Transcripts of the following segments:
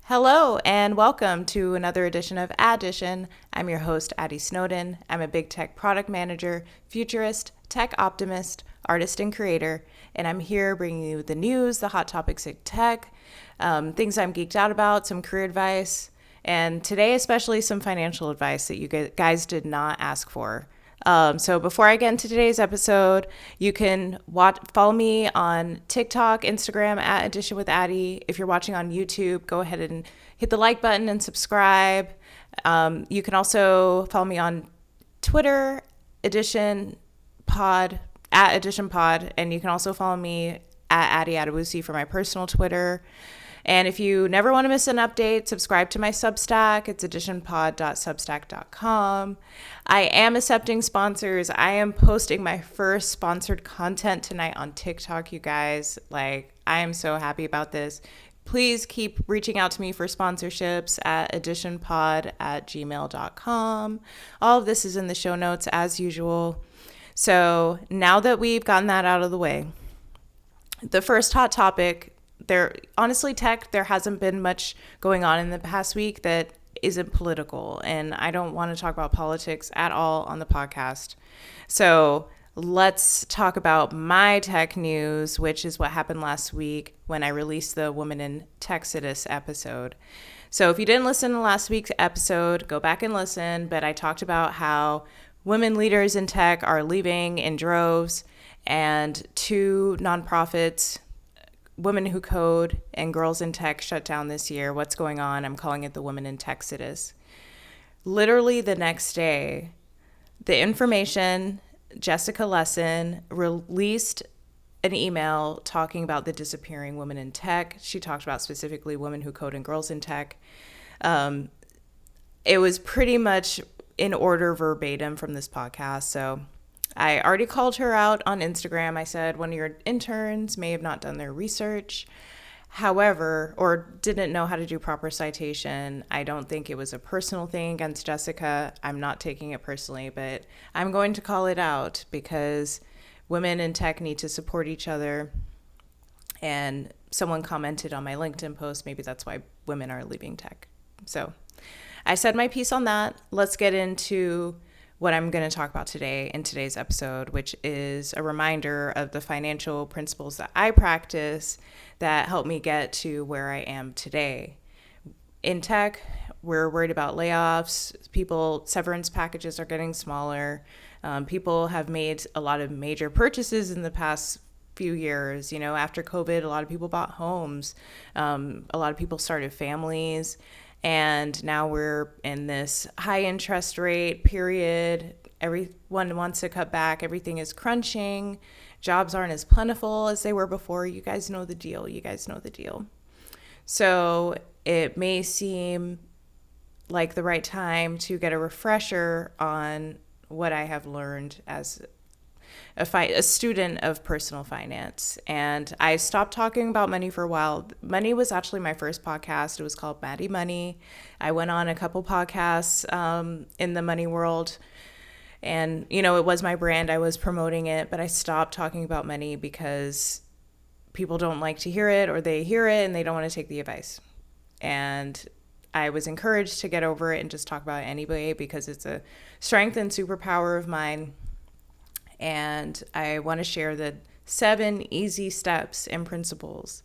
Hello and welcome to another edition of Addition. I'm your host, Addy Snowden. I'm a big tech product manager, futurist, tech optimist, artist, and creator. And I'm here bringing you the news, the hot topics in tech, things I'm geeked out about, some career advice, and today especially some financial advice that you guys did not ask for. So before I get into today's episode, you can follow me on TikTok, Instagram at Addition with Addy. If you're watching on YouTube, go ahead and hit the like button and subscribe. You can also follow me on Twitter, Addition Pod, at Addition Pod, and you can also follow me at Addy Adewusi for my personal Twitter. And if you never want to miss an update, subscribe to my Substack. It's additionpod.substack.com. I am accepting sponsors. I am posting my first sponsored content tonight on TikTok, you guys. I am so happy about this. Please keep reaching out to me for sponsorships at additionpod@gmail.com. All of this is in the show notes as usual. So now that we've gotten that out of the way, the first hot topic, there hasn't been much going on in the past week that isn't political, and I don't want to talk about politics at all on the podcast. So let's talk about my tech news, which is what happened last week when I released the Women in Texas episode. So if you didn't listen to last week's episode, go back and listen, but I talked about how women leaders in tech are leaving in droves, and two nonprofits, Women Who Code and Girls in Tech, shut down this year. What's going on? I'm calling it the Women in Tech Exodus. Literally the next day, the information, Jessica Lesson released an email talking about the disappearing women in tech. She talked about specifically Women Who Code and Girls in Tech. It was pretty much in order verbatim from this podcast. So I already called her out on Instagram. I said one of your interns may have not done their research, however, or didn't know how to do proper citation. I don't think it was a personal thing against Jessica. I'm not taking it personally, but I'm going to call it out because women in tech need to support each other. And someone commented on my LinkedIn post, maybe that's why women are leaving tech. So I said my piece on that. Let's get into what I'm going to talk about today in today's episode, which is a reminder of the financial principles that I practice that help me get to where I am today. In tech, we're worried about layoffs. Severance packages are getting smaller. People have made a lot of major purchases in the past few years. After COVID, a lot of people bought homes. A lot of people started families. And now we're in this high interest rate period. Everyone wants to cut back. Everything is crunching. Jobs aren't as plentiful as they were before. You guys know the deal. So it may seem like the right time to get a refresher on what I have learned as a student of personal finance. And I stopped talking about money for a while. Money was actually my first podcast. It was called Maddie Money. I went on a couple podcasts in the money world. And, it was my brand. I was promoting it, but I stopped talking about money because people don't like to hear it, or they hear it and they don't want to take the advice. And I was encouraged to get over it and just talk about it anyway because it's a strength and superpower of mine. And I want to share the 7 easy steps and principles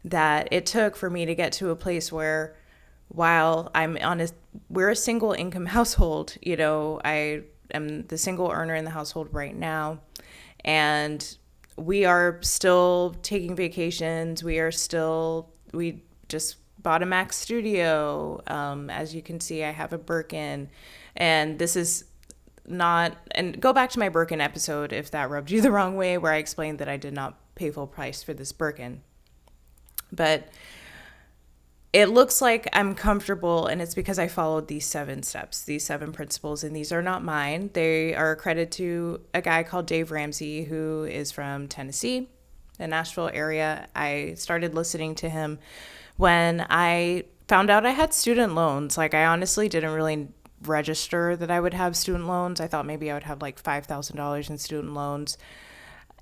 that it took for me to get to a place where, while we're a single income household, I am the single earner in the household right now, and we are still taking vacations. We just bought a Mac Studio. As you can see, I have a Birkin, and this is and go back to my Birkin episode if that rubbed you the wrong way, where I explained that I did not pay full price for this Birkin. But it looks like I'm comfortable, and it's because I followed these 7 steps, these 7 principles, and these are not mine. They are credited to a guy called Dave Ramsey, who is from Tennessee, the Nashville area. I started listening to him when I found out I had student loans. I honestly didn't really register that I would have student loans. I thought maybe I would have $5,000 in student loans.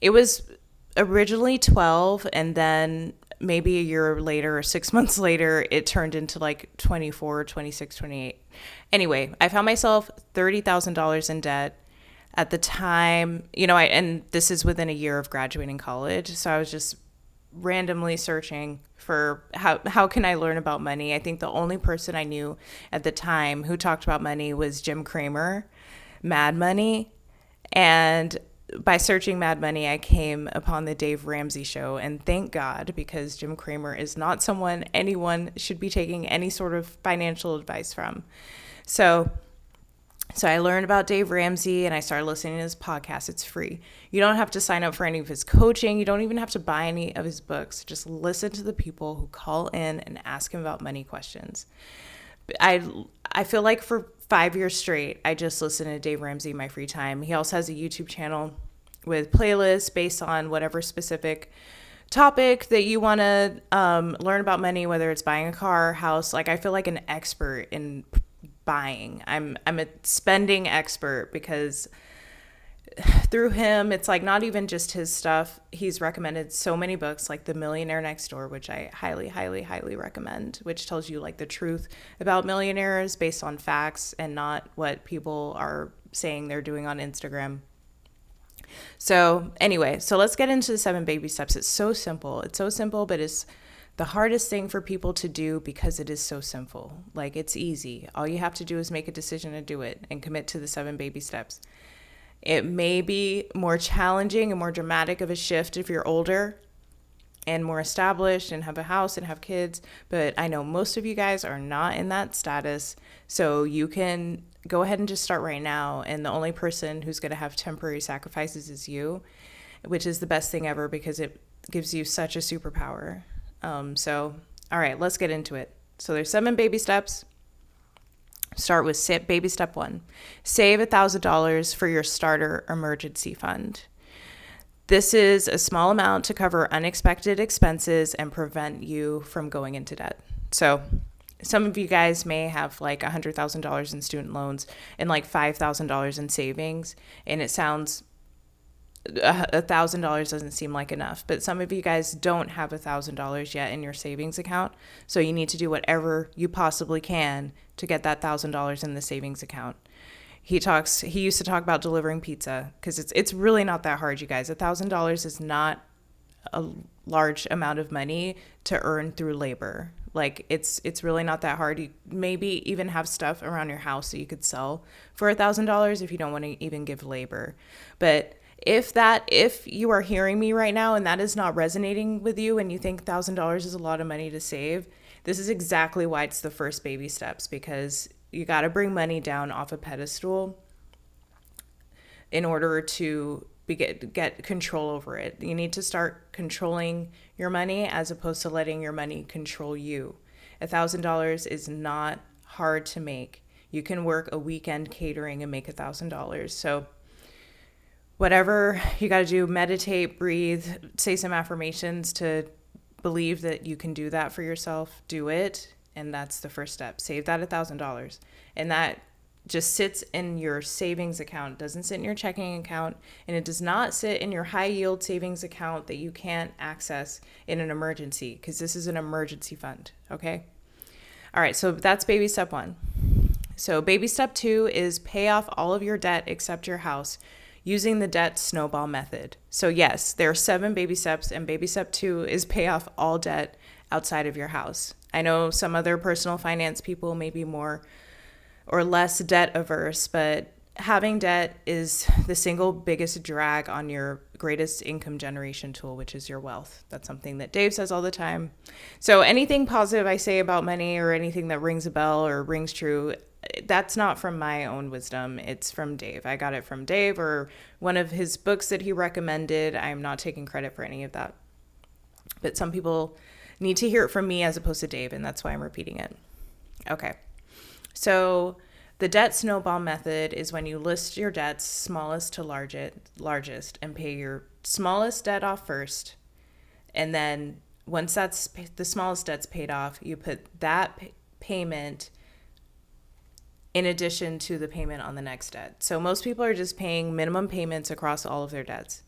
It was originally 12, and then maybe a year later or 6 months later, it turned into like 24, 26, 28. Anyway, I found myself $30,000 in debt at the time, and this is within a year of graduating college. So I was just randomly searching for how can I learn about money. I think the only person I knew at the time who talked about money was Jim Cramer, Mad Money. And by searching Mad Money, I came upon the Dave Ramsey show, and thank God, because Jim Cramer is not someone anyone should be taking any sort of financial advice from. So I learned about Dave Ramsey, and I started listening to his podcast. It's free. You don't have to sign up for any of his coaching. You don't even have to buy any of his books. Just listen to the people who call in and ask him about money questions. I feel like for 5 years straight, I just listen to Dave Ramsey in my free time. He also has a YouTube channel with playlists based on whatever specific topic that you want to learn about money, whether it's buying a car, house. Like, I feel like an expert in buying. I'm a spending expert because through him, it's like not even just his stuff. He's recommended so many books like The Millionaire Next Door, which I highly, highly, highly recommend, which tells you like the truth about millionaires based on facts and not what people are saying they're doing on Instagram. So anyway, so let's get into the 7 baby steps. It's so simple. It's so simple, but it's the hardest thing for people to do because it is so simple. Like, it's easy. All you have to do is make a decision to do it and commit to the 7 baby steps. It may be more challenging and more dramatic of a shift if you're older and more established and have a house and have kids, but I know most of you guys are not in that status, so you can go ahead and just start right now, and the only person who's going to have temporary sacrifices is you, which is the best thing ever because it gives you such a superpower. So, all right, let's get into it. So there's 7 baby steps. Start with baby step 1. Save $1,000 for your starter emergency fund. This is a small amount to cover unexpected expenses and prevent you from going into debt. So some of you guys may have like $100,000 in student loans and like $5,000 in savings, and it sounds $1,000 doesn't seem like enough, but some of you guys don't have $1,000 yet in your savings account, so you need to do whatever you possibly can to get that $1,000 in the savings account. He used to talk about delivering pizza because it's really not that hard, you guys. $1,000 is not a large amount of money to earn through labor. Like, it's really not that hard. You maybe even have stuff around your house that you could sell for $1,000 if you don't want to even give labor. But if you are hearing me right now and that is not resonating with you and you think $1,000 is a lot of money to save, this is exactly why it's the first baby steps, because you got to bring money down off a pedestal in order to get control over it. You need to start controlling your money as opposed to letting your money control you. $1,000 is not hard to make. You can work a weekend catering and make $1,000. So whatever you got to do, meditate, breathe, say some affirmations to believe that you can do that for yourself. Do it. And that's the first step. Save that $1,000. And that just sits in your savings account, doesn't sit in your checking account, and it does not sit in your high yield savings account that you can't access in an emergency, because this is an emergency fund. Okay. All right. So that's baby step 1. So baby step 2 is pay off all of your debt except your house, using the debt snowball method. So yes, there are 7 baby steps, and baby step 2 is pay off all debt outside of your house. I know some other personal finance people may be more or less debt averse, but having debt is the single biggest drag on your greatest income generation tool, which is your wealth. That's something that Dave says all the time. So anything positive I say about money or anything that rings a bell or rings true, that's not from my own wisdom. It's from Dave. I got it from Dave or one of his books that he recommended. I'm not taking credit for any of that. But some people need to hear it from me as opposed to Dave, and that's why I'm repeating it. Okay. So the debt snowball method is when you list your debts smallest to largest and pay your smallest debt off first. And then once that's the smallest debt's paid off, you put that payment in addition to the payment on the next debt. So most people are just paying minimum payments across all of their debts.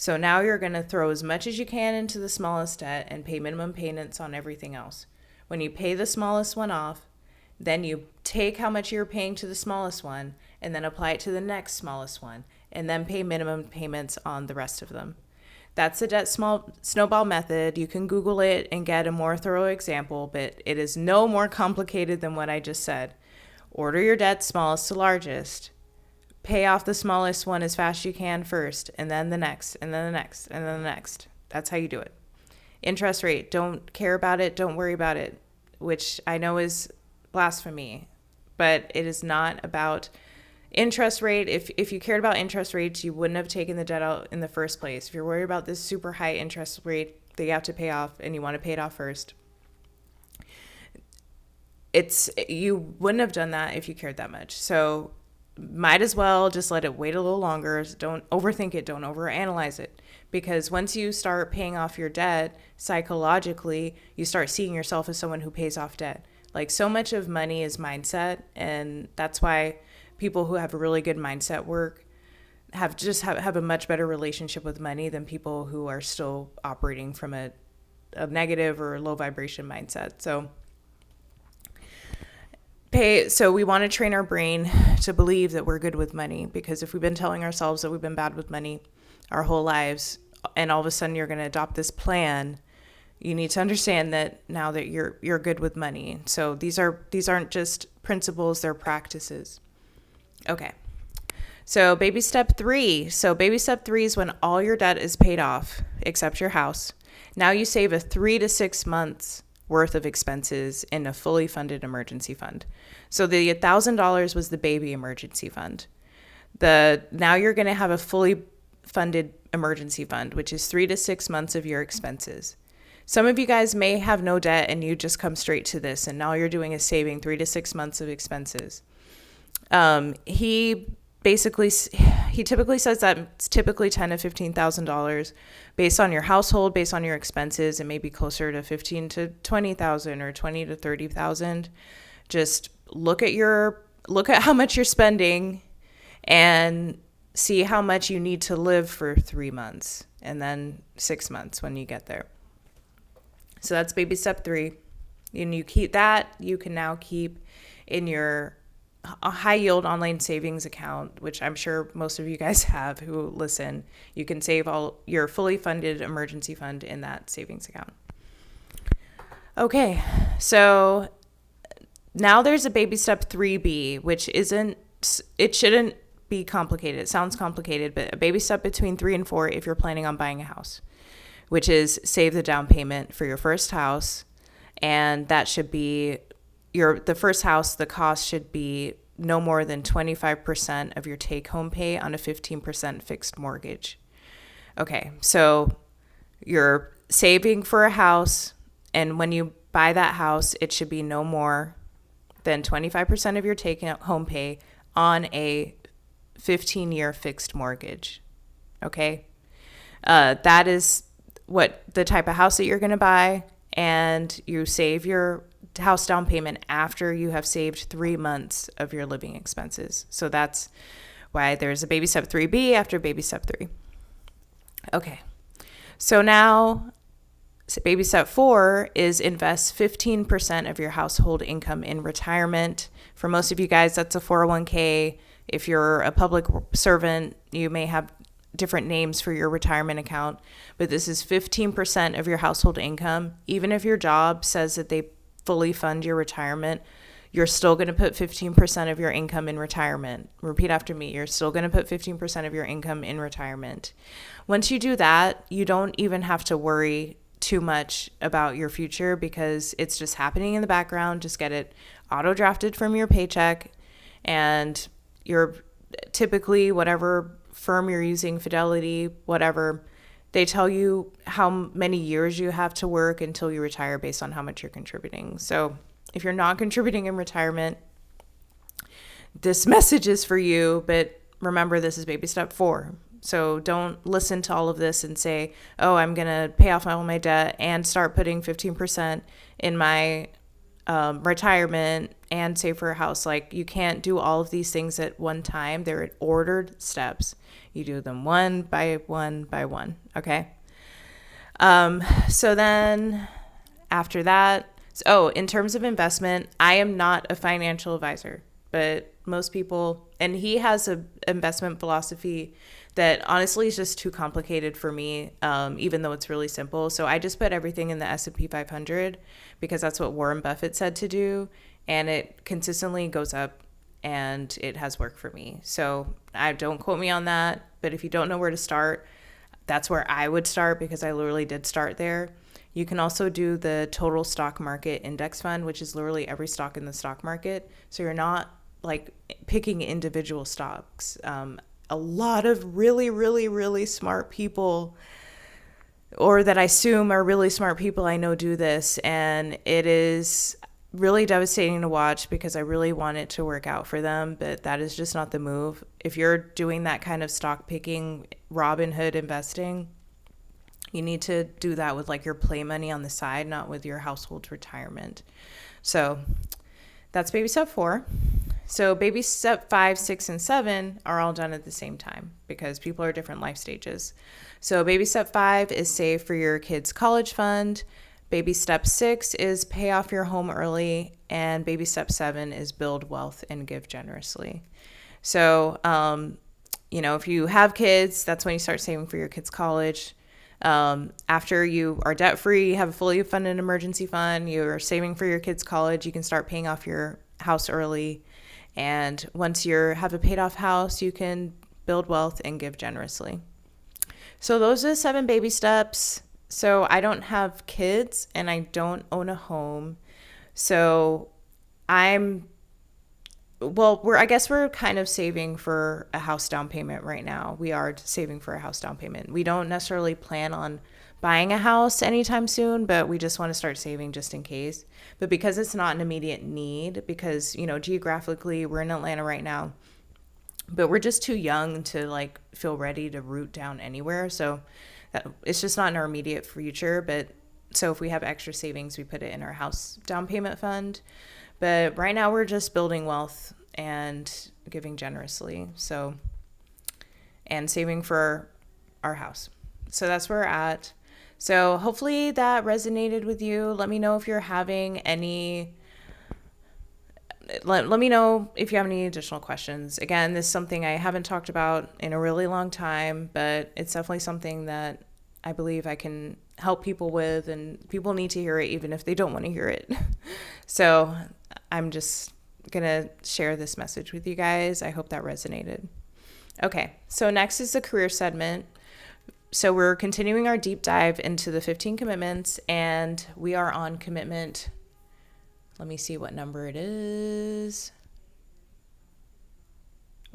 So now you're going to throw as much as you can into the smallest debt and pay minimum payments on everything else. When you pay the smallest one off, then you take how much you're paying to the smallest one and then apply it to the next smallest one and then pay minimum payments on the rest of them. That's the debt snowball method. You can Google it and get a more thorough example, but it is no more complicated than what I just said. Order your debt smallest to largest. Pay off the smallest one as fast as you can first, and then the next, and then the next, and then the next. That's how you do it. Interest rate, don't care about it, don't worry about it, which I know is blasphemy, but it is not about interest rate. If you cared about interest rates, you wouldn't have taken the debt out in the first place. If you're worried about this super high interest rate that you have to pay off and you want to pay it off first, you wouldn't have done that if you cared that much. So might as well just let it wait a little longer. Don't overthink it. Don't overanalyze it. Because once you start paying off your debt, psychologically, you start seeing yourself as someone who pays off debt. Like, so much of money is mindset. And that's why people who have really good mindset work have a much better relationship with money than people who are still operating from a negative or low vibration mindset. So we want to train our brain to believe that we're good with money, because if we've been telling ourselves that we've been bad with money our whole lives, and all of a sudden you're going to adopt this plan, you need to understand that now that you're good with money. So these aren't just principles, they're practices. Okay. So baby step 3. So baby step 3 is when all your debt is paid off except your house. Now you save a 3 to 6 months worth of expenses in a fully funded emergency fund. So the $1,000 was the baby emergency fund. Now you're going to have a fully funded emergency fund, which is 3 to 6 months of your expenses. Some of you guys may have no debt and you just come straight to this, and all you're doing is saving 3 to 6 months of expenses. He typically says that it's typically $10,000 to $15,000 based on your household, based on your expenses, and maybe closer to $15,000 to $20,000 or $20,000 to $30,000. Just look at how much you're spending and see how much you need to live for 3 months and then 6 months when you get there. So that's baby step 3. And you keep that, you can now keep in your high yield online savings account, which I'm sure most of you guys have who listen. You can save all your fully funded emergency fund in that savings account. Okay, so now there's a baby step 3B, which it shouldn't be complicated. It sounds complicated, but a baby step between 3 and 4 if you're planning on buying a house, which is save the down payment for your first house. And that should be the first house, the cost should be no more than 25% of your take-home pay on a 15% fixed mortgage. Okay, so you're saving for a house, and when you buy that house, it should be no more than 25% of your take-home pay on a 15-year fixed mortgage. Okay, that is what the type of house that you're going to buy, and you save your house down payment after you have saved 3 months of your living expenses. So that's why there's a baby step 3B after baby step 3. Okay. So now baby step 4 is invest 15% of your household income in retirement. For most of you guys, that's a 401k. If you're a public servant, you may have different names for your retirement account, but this is 15% of your household income. Even if your job says that they fully fund your retirement, you're still going to put 15% of your income in retirement. Repeat after me. You're still going to put 15% of your income in retirement. Once you do that, you don't even have to worry too much about your future, because it's just happening in the background. Just get it auto drafted from your paycheck, and you're typically, whatever firm you're using, Fidelity, whatever, they tell you how many years you have to work until you retire based on how much you're contributing. So if you're not contributing in retirement, this message is for you, but remember, this is baby step 4. So don't listen to all of this and say, oh, I'm going to pay off all my debt and start putting 15% in my retirement and save for a house. Like, you can't do all of these things at one time. They're ordered steps. You do them one by one by one. Okay. So then after that, in terms of investment, I am not a financial advisor, but most people, and he has an investment philosophy that honestly is just too complicated for me, even though it's really simple. So I just put everything in the S&P 500 because that's what Warren Buffett said to do. And it consistently goes up and it has worked for me. So don't quote me on that. But if you don't know where to start, that's where I would start because I literally did start there. You can also do the total stock market index fund, which is literally every stock in the stock market. So you're not like picking individual stocks. A lot of really, really, really smart people, or that I assume are really smart people I know, do this. And it is really devastating to watch because I really want it to work out for them. But that is just not the move. If you're doing that kind of stock picking, Robin Hood investing, you need to do that with like your play money on the side, not with your household retirement. So that's baby step 4. So baby step 5, 6, and 7 are all done at the same time because people are different life stages. So baby step 5 is save for your kids' college fund. Baby step 6 is pay off your home early. And baby step 7 is build wealth and give generously. So, if you have kids, that's when you start saving for your kids' college. After you are debt free, have a fully funded emergency fund, you're saving for your kids' college, you can start paying off your house early. And once you have a paid off house, you can build wealth and give generously. So those are the 7 baby steps. So I don't have kids and I don't own a home. So I guess we're kind of saving for a house down payment right now. We are saving for a house down payment. We don't necessarily plan on buying a house anytime soon, but we just want to start saving just in case. But because it's not an immediate need, because, geographically we're in Atlanta right now, but we're just too young to like feel ready to root down anywhere. So it's just not in our immediate future. But so if we have extra savings, we put it in our house down payment fund. But right now we're just building wealth and giving generously. So, and saving for our house. So that's where we're at. So hopefully that resonated with you. Let me know if you're having any, let me know if you have any additional questions. Again, this is something I haven't talked about in a really long time, but it's definitely something that I believe I can help people with, and people need to hear it even if they don't want to hear it. So I'm just going to share this message with you guys. I hope that resonated. Okay, so next is the career segment. So we're continuing our deep dive into the 15 commitments, and we are on commitment. Let me see what number it is.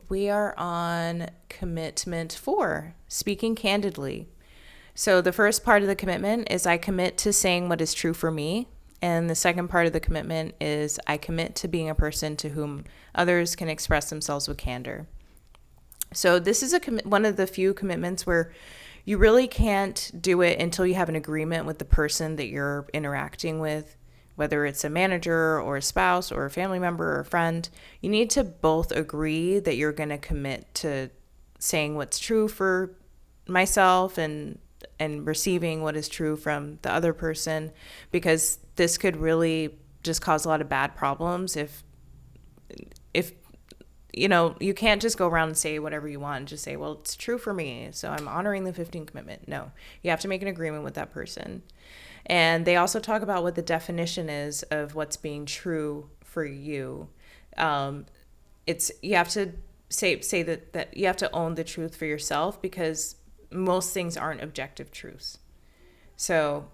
We are on commitment 4, speaking candidly. So the first part of the commitment is I commit to saying what is true for me. And the second part of the commitment is I commit to being a person to whom others can express themselves with candor. So this is one of the few commitments where you really can't do it until you have an agreement with the person that you're interacting with, whether it's a manager or a spouse or a family member or a friend. You need to both agree that you're going to commit to saying what's true for myself and receiving what is true from the other person, because this could really just cause a lot of bad problems if you can't just go around and say whatever you want and just say, well, it's true for me, so I'm honoring the 15 commitment. No, you have to make an agreement with that person. And they also talk about what the definition is of what's being true for you. You have to say that you have to own the truth for yourself, because most things aren't objective truths. So,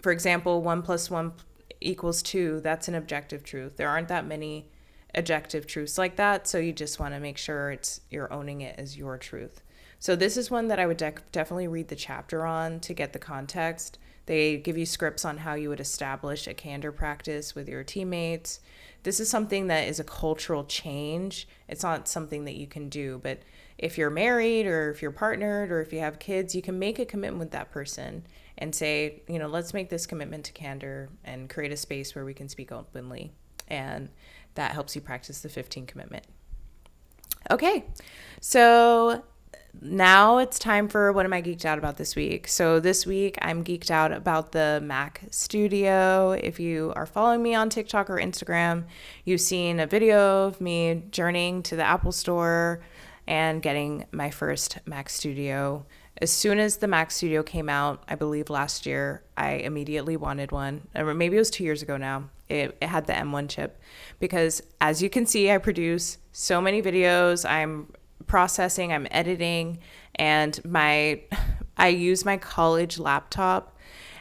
for example, 1 + 1 = 2, that's an objective truth. There aren't that many objective truths like that, so you just want to make sure you're owning it as your truth. So this is one that I would definitely read the chapter on to get the context. They give you scripts on how you would establish a candor practice with your teammates. This is something that is a cultural change. It's not something that you can do, but if you're married or if you're partnered or if you have kids, you can make a commitment with that person and say, let's make this commitment to candor and create a space where we can speak openly. And that helps you practice the 15 commitment. Okay, so now it's time for what am I geeked out about this week. So this week I'm geeked out about the Mac Studio. If you are following me on TikTok or Instagram, you've seen a video of me journeying to the Apple Store and getting my first Mac Studio. As soon as the Mac Studio came out, I believe last year, I immediately wanted one. Or maybe it was 2 years ago now. It had the M1 chip. Because as you can see, I produce so many videos. I'm processing, I'm editing, and I use my college laptop.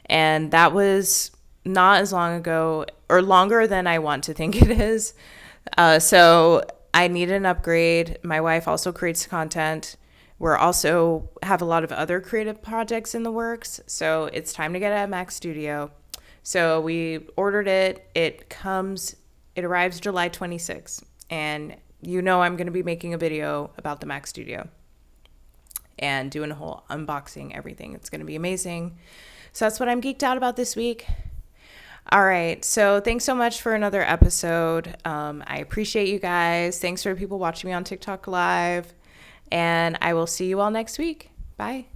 And that was not as long ago, or longer than I want to think it is. So I need an upgrade. My wife also creates content. We're also have a lot of other creative projects in the works. So it's time to get a Mac Studio. So we ordered it. It arrives July 26th. And I'm going to be making a video about the Mac Studio and doing a whole unboxing, everything. It's going to be amazing. So that's what I'm geeked out about this week. All right. So thanks so much for another episode. I appreciate you guys. Thanks for people watching me on TikTok Live. And I will see you all next week. Bye.